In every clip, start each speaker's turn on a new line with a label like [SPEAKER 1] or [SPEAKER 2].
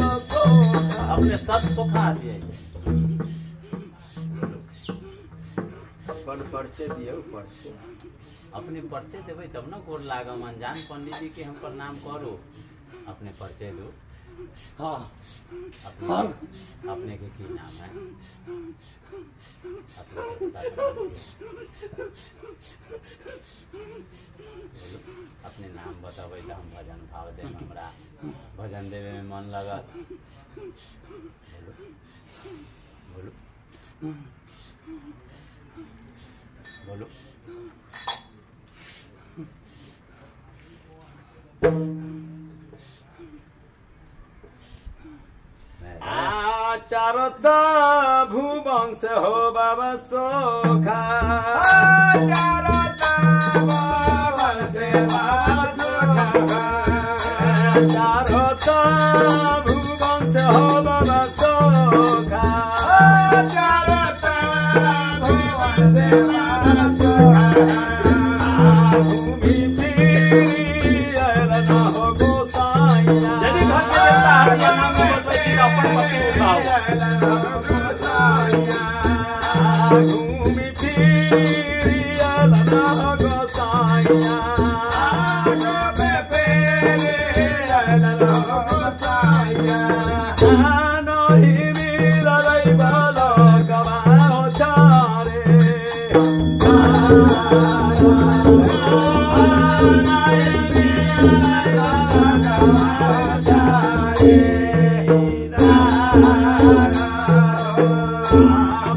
[SPEAKER 1] अपने सब सुखा दिए
[SPEAKER 2] पर्चे दिए पर्चे
[SPEAKER 1] अपने पर्चे देवे तब ना गोर लागम अनजान पंडित जी के हम प्रणाम करो अपने पर्चे दो।
[SPEAKER 2] हाँ
[SPEAKER 1] अपने के की नाम है अपने नाम बतावे तो हम भजन भाव दे हमरा भजन देवे में मन लगत बोलो बोलो
[SPEAKER 2] चारता भूवंश हो बाबा सोखा चारता भूवंश बाबा सोखा चारता भूवंश हो बाबा सोखा चारता भूवंश बाबा सोखा भूमि तीर न हो गोसाइया
[SPEAKER 1] यदि भक्त देवता हरिया नाम में अपन पति उठाओ
[SPEAKER 2] घूमि फिरियल न गोसाइया नहीं मिललै भलो गवाओ चारे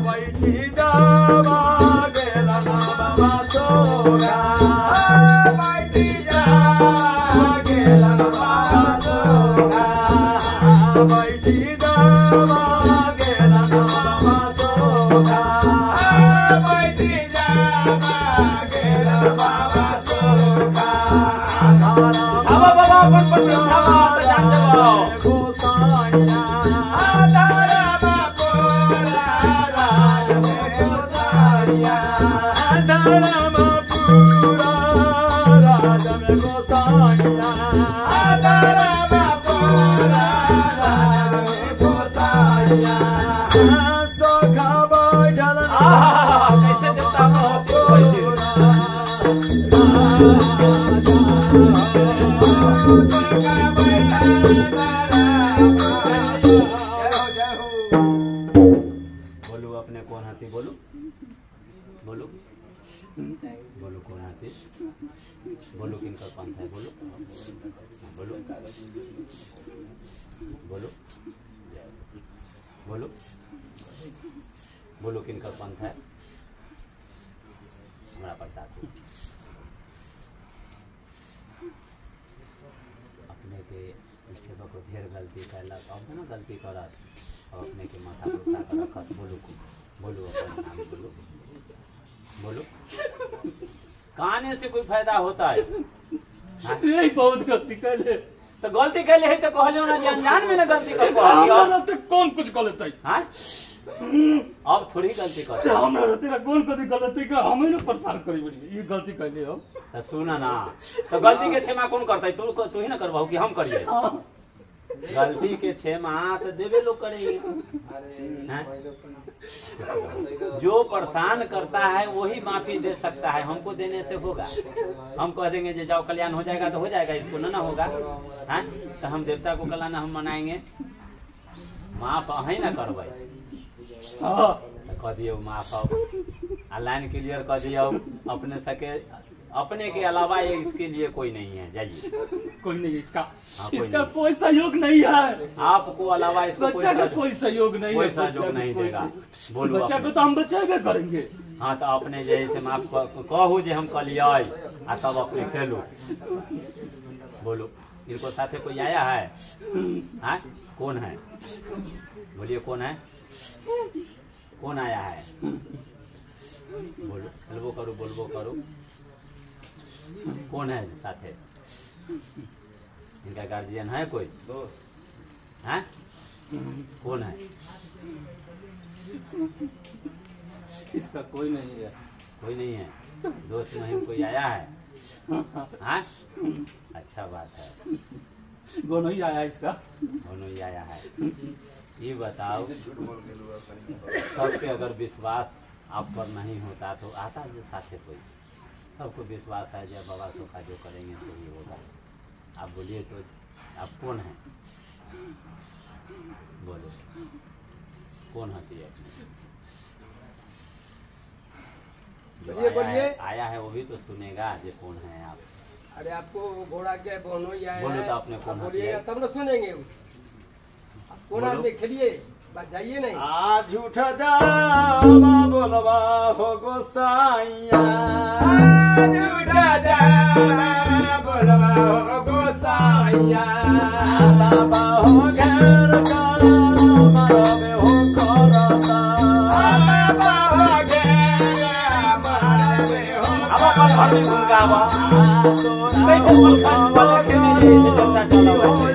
[SPEAKER 2] बैठी जावा गेला बाबा सोगा बैठी जावा गेला बाबा सोगा बैठी जावा गेला बाबा सोगा बैठी जावा गेला बाबा सोगा
[SPEAKER 1] बाबा बाबा अपन पति उठाओ तो जान देबो
[SPEAKER 2] गोसाइया आधारा बापोरा राज में गोसाइया आधारा बापोरा राज में गोसाइया आधारा बापोरा राज में गोसाइया सोखा बैठल
[SPEAKER 1] कैसे देवता हो कैसे बोलो अपने कौन हाथी बोलो बोलो बोलो कौन हाथी बोलो किनका पंथ है बोलो बोलो बोलो बोलो बोलो किनका पंथ है हमारा पता अपने के सेवा को ढेर गलती कैलक अब ना गलती करत और अपने के माथा उठा कर रखत बोलो बोलो अपना नाम बोलो बोलो कहानी से कोई फायदा होता है
[SPEAKER 2] यही बहुत गलती कैले
[SPEAKER 1] तो गलती कैले है तो कहलियो ना कि अनजान में ना गलती कर कहलियो
[SPEAKER 2] तो कौन कुछ गलत है
[SPEAKER 1] हां अब थोड़ी गलती कर
[SPEAKER 2] हमरा तेरा कौन कदी गलती का हमें ना प्रसार करी बड़ी ये गलती कैले हो
[SPEAKER 1] तो सुना ना तो गलती के क्षमा कौन करता है तू ही ना करवाओ कि हम करिए गलती के क्षमा तो देवे लोग करेंगे। हैं? जो परेशान करता है वही माफी दे सकता है, हमको देने से होगा? हम कह देंगे जे जाओ कल्याण हो जाएगा तो हो जाएगा, इसको ना होगा। हैं? तो हम देवता को कल्याण हम मनाएंगे, माफ है ना करवाई कह दियो माफ आओ, लाइन क्लियर कर दियो अपने सके, अपने के अलावा ये इसके लिए कोई नहीं है। जाइए,
[SPEAKER 2] कोई नहीं इसका,
[SPEAKER 1] हाँ,
[SPEAKER 2] इसका कोई सहयोग नहीं है,
[SPEAKER 1] आपको अलावा इसको
[SPEAKER 2] बच्चा का कोई सहयोग नहीं है,
[SPEAKER 1] कोई सहयोग नहीं देगा। बोलो
[SPEAKER 2] बच्चा को तो हम बचावे करेंगे।
[SPEAKER 1] हाँ तो अपने जैसे माफ कहू जे हम कलिए आ तब अपने खेलो। बोलो इनको साथे कोई आया है? हाँ कौन है? बोलिए कौन है? कौन आया है? बोलो, बोलबो करो, बोलबो करो, कौन है साथे? इनका गार्जियन है कोई? दोस्त है? कौन है?
[SPEAKER 2] इसका कोई नहीं है।
[SPEAKER 1] कोई नहीं है, दोस्त नहीं कोई आया है? हाँ अच्छा बात है,
[SPEAKER 2] दोनों ही आया इसका,
[SPEAKER 1] दोनों ही आया है। ये बताओ सबके अगर विश्वास आप पर नहीं होता तो आता जो साथे कोई? सबको विश्वास है जब बाबा सोखा जो करेंगे तो ये होगा। आप बोलिए तो आप कौन है? बोलो कौन होती है?
[SPEAKER 3] बोलिए
[SPEAKER 1] आया है वो भी तो सुनेगा जे कौन है आप।
[SPEAKER 3] अरे आपको घोड़ा के बोनो ही आया
[SPEAKER 1] बोलो
[SPEAKER 3] है,
[SPEAKER 1] तो आपने कौन
[SPEAKER 3] बोलिएगा
[SPEAKER 1] है?
[SPEAKER 3] तब ना सुनेंगे। कौन आदमी खेलिए, बस जाइए नहीं।
[SPEAKER 2] आ झूठा जावा बोलवा हो गोसाइया,
[SPEAKER 3] झूठा जावा बोलवा हो गोसाइया,
[SPEAKER 2] बाबा हो घर का मरवे हो करता,
[SPEAKER 3] बाबा हो गया मरवे हो।
[SPEAKER 1] अब अपन घर में घूम का आवा कैसे पलखान वाले के लिए से जनता चला हुआ है।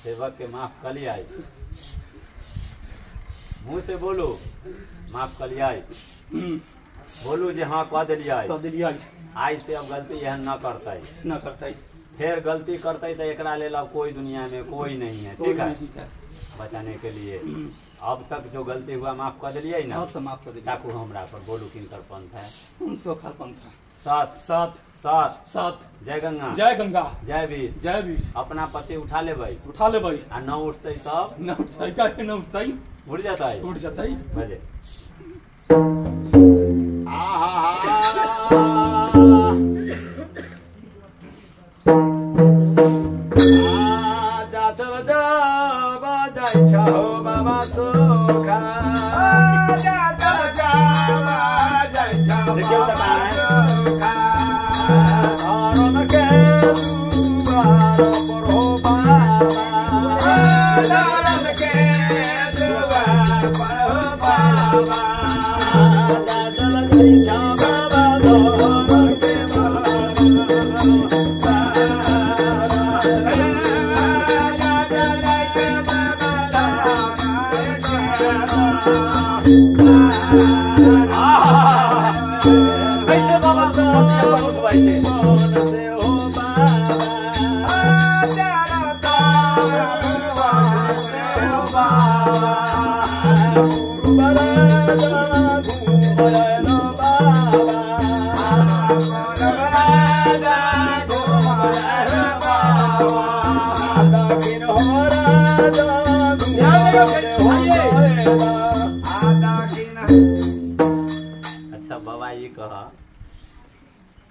[SPEAKER 1] सेवक के माफ कली आई, मुंह से बोलो माफ कली आई, बोलू जे हाँ कह दिलिए आज से अब गलती यह न करते, फिर गलती करते तो एकरा लेल अब कोई दुनिया में कोई नहीं है। ठीक है, बचाने के लिए अब तक जो गलती हुआ माफ कर दिलिए ना,
[SPEAKER 2] माफ कर दिलिए।
[SPEAKER 1] डाकू हमरा पर बोलू किनकर पंथ है?
[SPEAKER 2] सोखा पंथ है।
[SPEAKER 1] सात
[SPEAKER 2] सात
[SPEAKER 1] सात
[SPEAKER 2] सात
[SPEAKER 1] जय गंगा,
[SPEAKER 2] जय गंगा,
[SPEAKER 1] जय वीर,
[SPEAKER 2] जय वीर।
[SPEAKER 1] अपना पति उठा ले भाई,
[SPEAKER 2] उठा ले भाई,
[SPEAKER 1] आ न उठते तब
[SPEAKER 2] न उठताई का न उठताई,
[SPEAKER 1] उठ जाता है,
[SPEAKER 2] उठ जाताई।
[SPEAKER 1] भले
[SPEAKER 2] बाबा सोखा
[SPEAKER 1] देखिए बताना है कैसे बाबा से
[SPEAKER 3] बाबा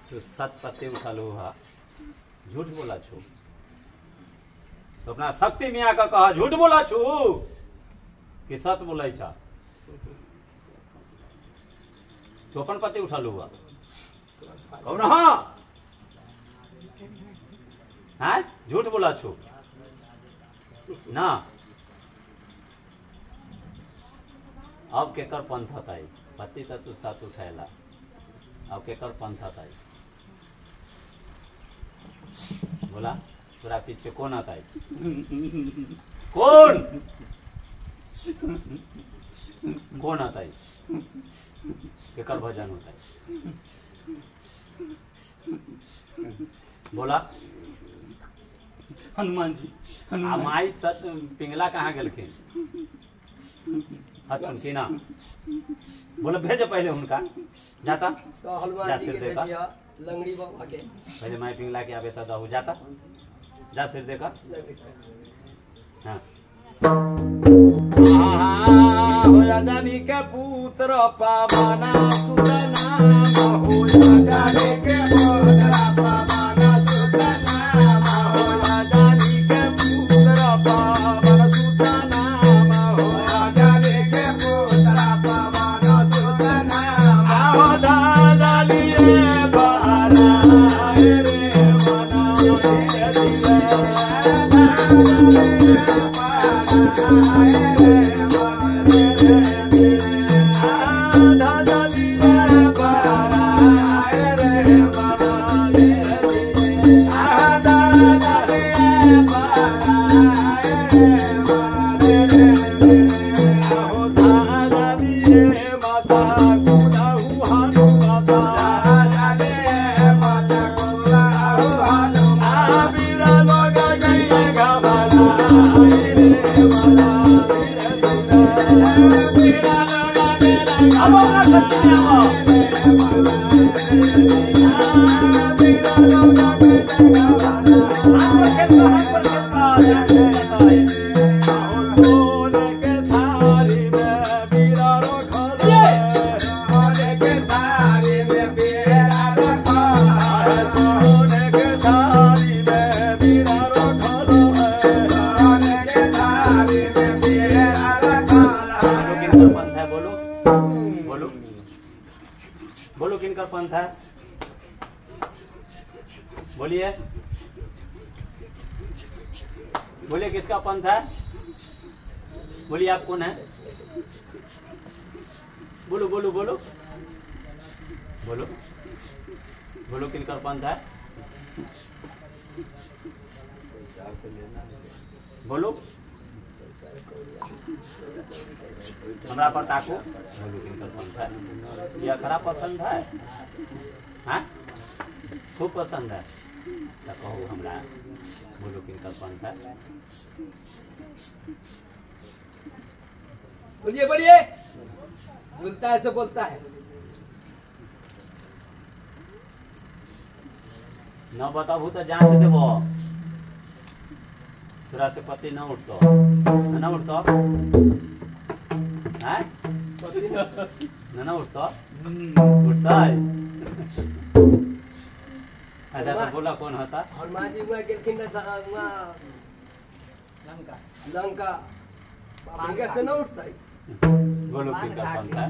[SPEAKER 1] तो 7 पत्ते उठा लो हा झूठ बोला छू तो अपना शक्ति मियाँ का कहा झूठ बोला छू कि सत बोला छा तो अपन पत्ते उठा लो हुआ कहो ना हाँ झूठ बोला छू ना अब केकर पंथ हताई पति तू साथ उठाएला अब केकर पंथ हताई बोला तोरा पीछे कौन आता है कौन कौन आता है केकर भजन होता है बोला
[SPEAKER 2] हनुमान जी
[SPEAKER 1] माई सत पिंगला कहाँ गेलखिन की ना बोले भेजो पहले उनका जाता
[SPEAKER 3] तो हनुमान जी के भेजिया लंगड़ी बाबा के
[SPEAKER 1] पहले माई पिंगला के आवे दहू जाता जा सिर देखा हाँ
[SPEAKER 3] हो राजानी के पुत्र पावाना सुतना हो राजानी के पुत्र पावाना सुतना हो राजानी के पुत्र पावाना सुतना हो राजानी के पुत्र पावाना सुतना हो दादाली रे बहारा रे मना
[SPEAKER 1] बोलो किनका पंथ है बोलिए बोलिए किसका पंथ है बोलिए आप कौन है बोलो बोलो बोलो बोलो बोलो किनका पंथ है बोलो हमरा पर ताको बोलो किनका पंथ है यह खरा पसंद है हाँ खूब पसंद है तो कहो हमरा बोलो किनका पंथ है
[SPEAKER 3] बोलिए बोलिए बोलता है सब बोलता है
[SPEAKER 1] न बताबू तो जांच देव तोरा से पति न उठतो न उठतो हैं न उठतो उठता है अच्छा तो बोला कौन होता
[SPEAKER 3] हनुमान जी हुआ गेलखिन लंका लंका से न उठता है
[SPEAKER 1] बोलो किनका पंथ है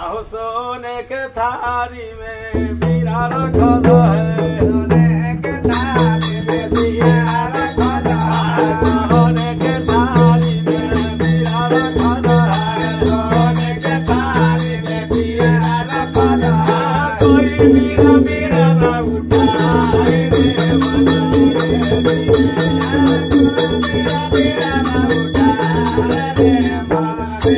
[SPEAKER 3] आहो सोने के थारी में बीरा रखल है सोने के थारी में बीरा रखल है सोने के थारी में बीरा रखल है सोने के थारी में बीरा रखल है कोई बीरा बीरा न उठाए रे मना बीरा बीरा न उठाए रे मारे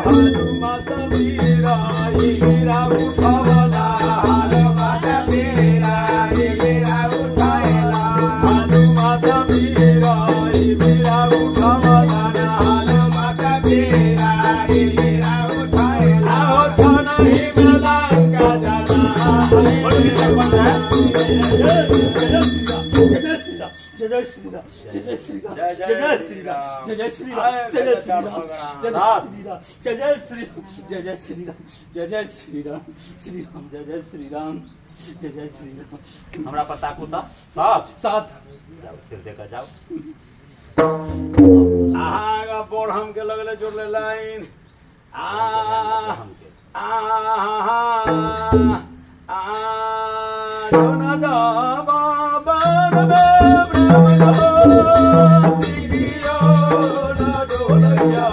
[SPEAKER 3] हनुमत बीरा हीरा उठवला हनुमत बीरा हीरा
[SPEAKER 2] श्री राम जय जय श्री राम
[SPEAKER 3] जय
[SPEAKER 2] जय जय श्री राम जय जय श्री राम जय जय श्री राम जय जय श्री राम जय जय श्री राम जय जय श्री राम श्री राम जय जय श्री राम जय जय श्री राम।
[SPEAKER 1] हमरा पर ताकू तो सब
[SPEAKER 2] साथ
[SPEAKER 1] जाओ सिर देकर जाओ।
[SPEAKER 3] आगा बोर हम के लगले जोड़ले लाइन आ
[SPEAKER 1] हमके
[SPEAKER 3] जोना दा बाबा ब्रह्म सिरियो ना डोलया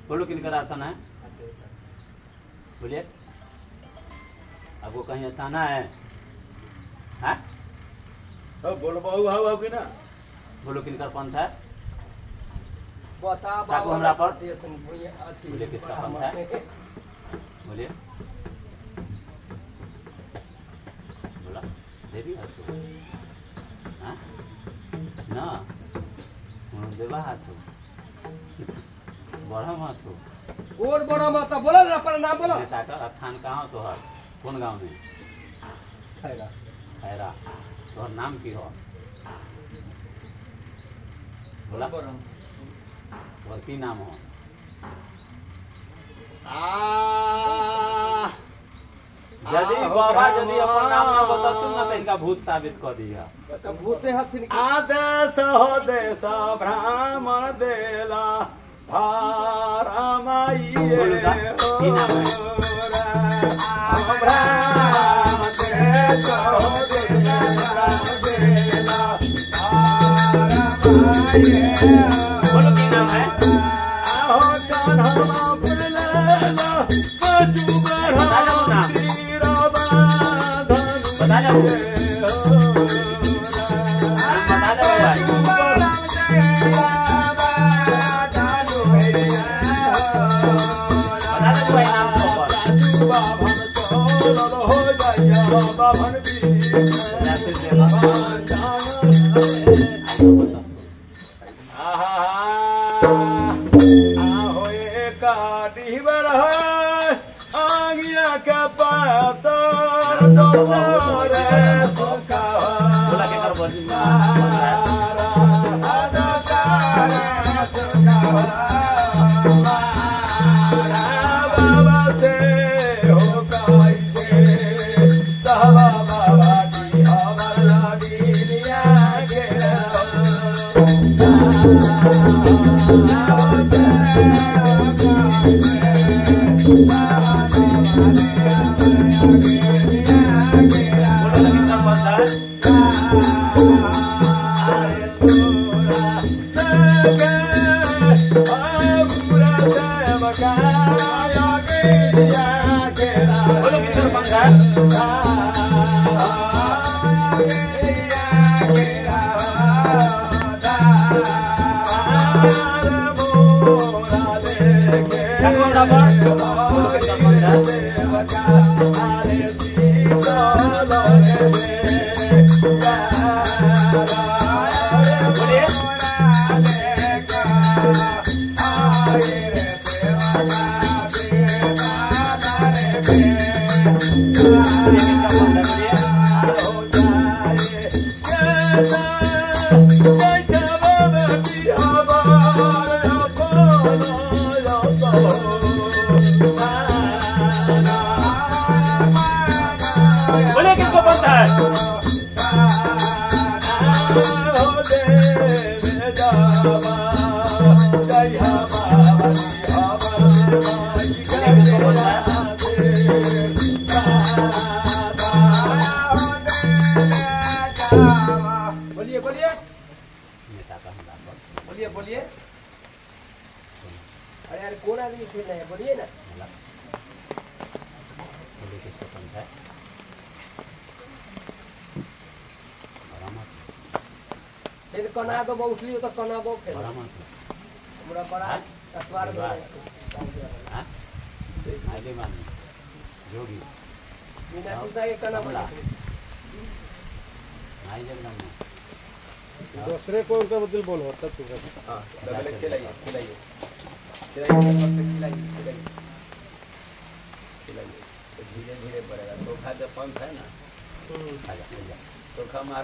[SPEAKER 1] बोलो किनका आसन है बोलिए। आपको कहीं बताना है हाँ?
[SPEAKER 3] बोलो बहु हाउ कि ना
[SPEAKER 1] बोलो किनका पंथ है
[SPEAKER 4] बता
[SPEAKER 1] ताको हमरा पर
[SPEAKER 4] बोलिए
[SPEAKER 1] बोलिए किसका पंथ है बोलिए बोला देवी हसो हाँ ना देवा हाथो बड़ा मत हो
[SPEAKER 4] और बड़ा माता बोला ना पर नाम बोला
[SPEAKER 1] नेता का स्थान कहाँ तो है कौन गांव में
[SPEAKER 4] खैरा
[SPEAKER 1] खैरा तोहर नाम की हो बोला और की नाम हो यदि बाबा यदि अपन नाम न बतातु न त इनका भूत साबित कर दिया
[SPEAKER 4] तो भूते हथिन
[SPEAKER 3] आदेश हो देश ब्राह्मण देला भारमाई
[SPEAKER 1] बोलूगा की नाम है
[SPEAKER 3] ब्राह्मण देश हो देला भारमाई
[SPEAKER 1] बोलो की नाम है
[SPEAKER 3] आहो कान्हा पुरलेला कजू ब्रह्म तीरा बांधन
[SPEAKER 1] बता दो बता दो
[SPEAKER 3] बोला के कर बोल
[SPEAKER 2] बोले किसको बनता है?
[SPEAKER 4] बोलिए बोलिए
[SPEAKER 1] नेता का हमला पर
[SPEAKER 4] बोलिए बोलिए। अरे यार कौन आदमी खेल रहे हैं बोलिए ना।
[SPEAKER 1] हमला बोले किसको पंथ है बरामद
[SPEAKER 4] फिर कना दो उठली तो कना दो फिर
[SPEAKER 1] बरामद
[SPEAKER 4] हमरा बड़ा असवार में
[SPEAKER 1] हाँ आइले मान जोगी
[SPEAKER 4] बिना पूछा के कना बोला
[SPEAKER 1] आई जगदम में
[SPEAKER 3] दूसरे को उनका बदल बोल होता तू
[SPEAKER 4] हां डबल खिलाइए खिलाइए खिलाइए
[SPEAKER 1] धीरे धीरे बढ़ेगा सोखा जो पंख है ना सोखा मारा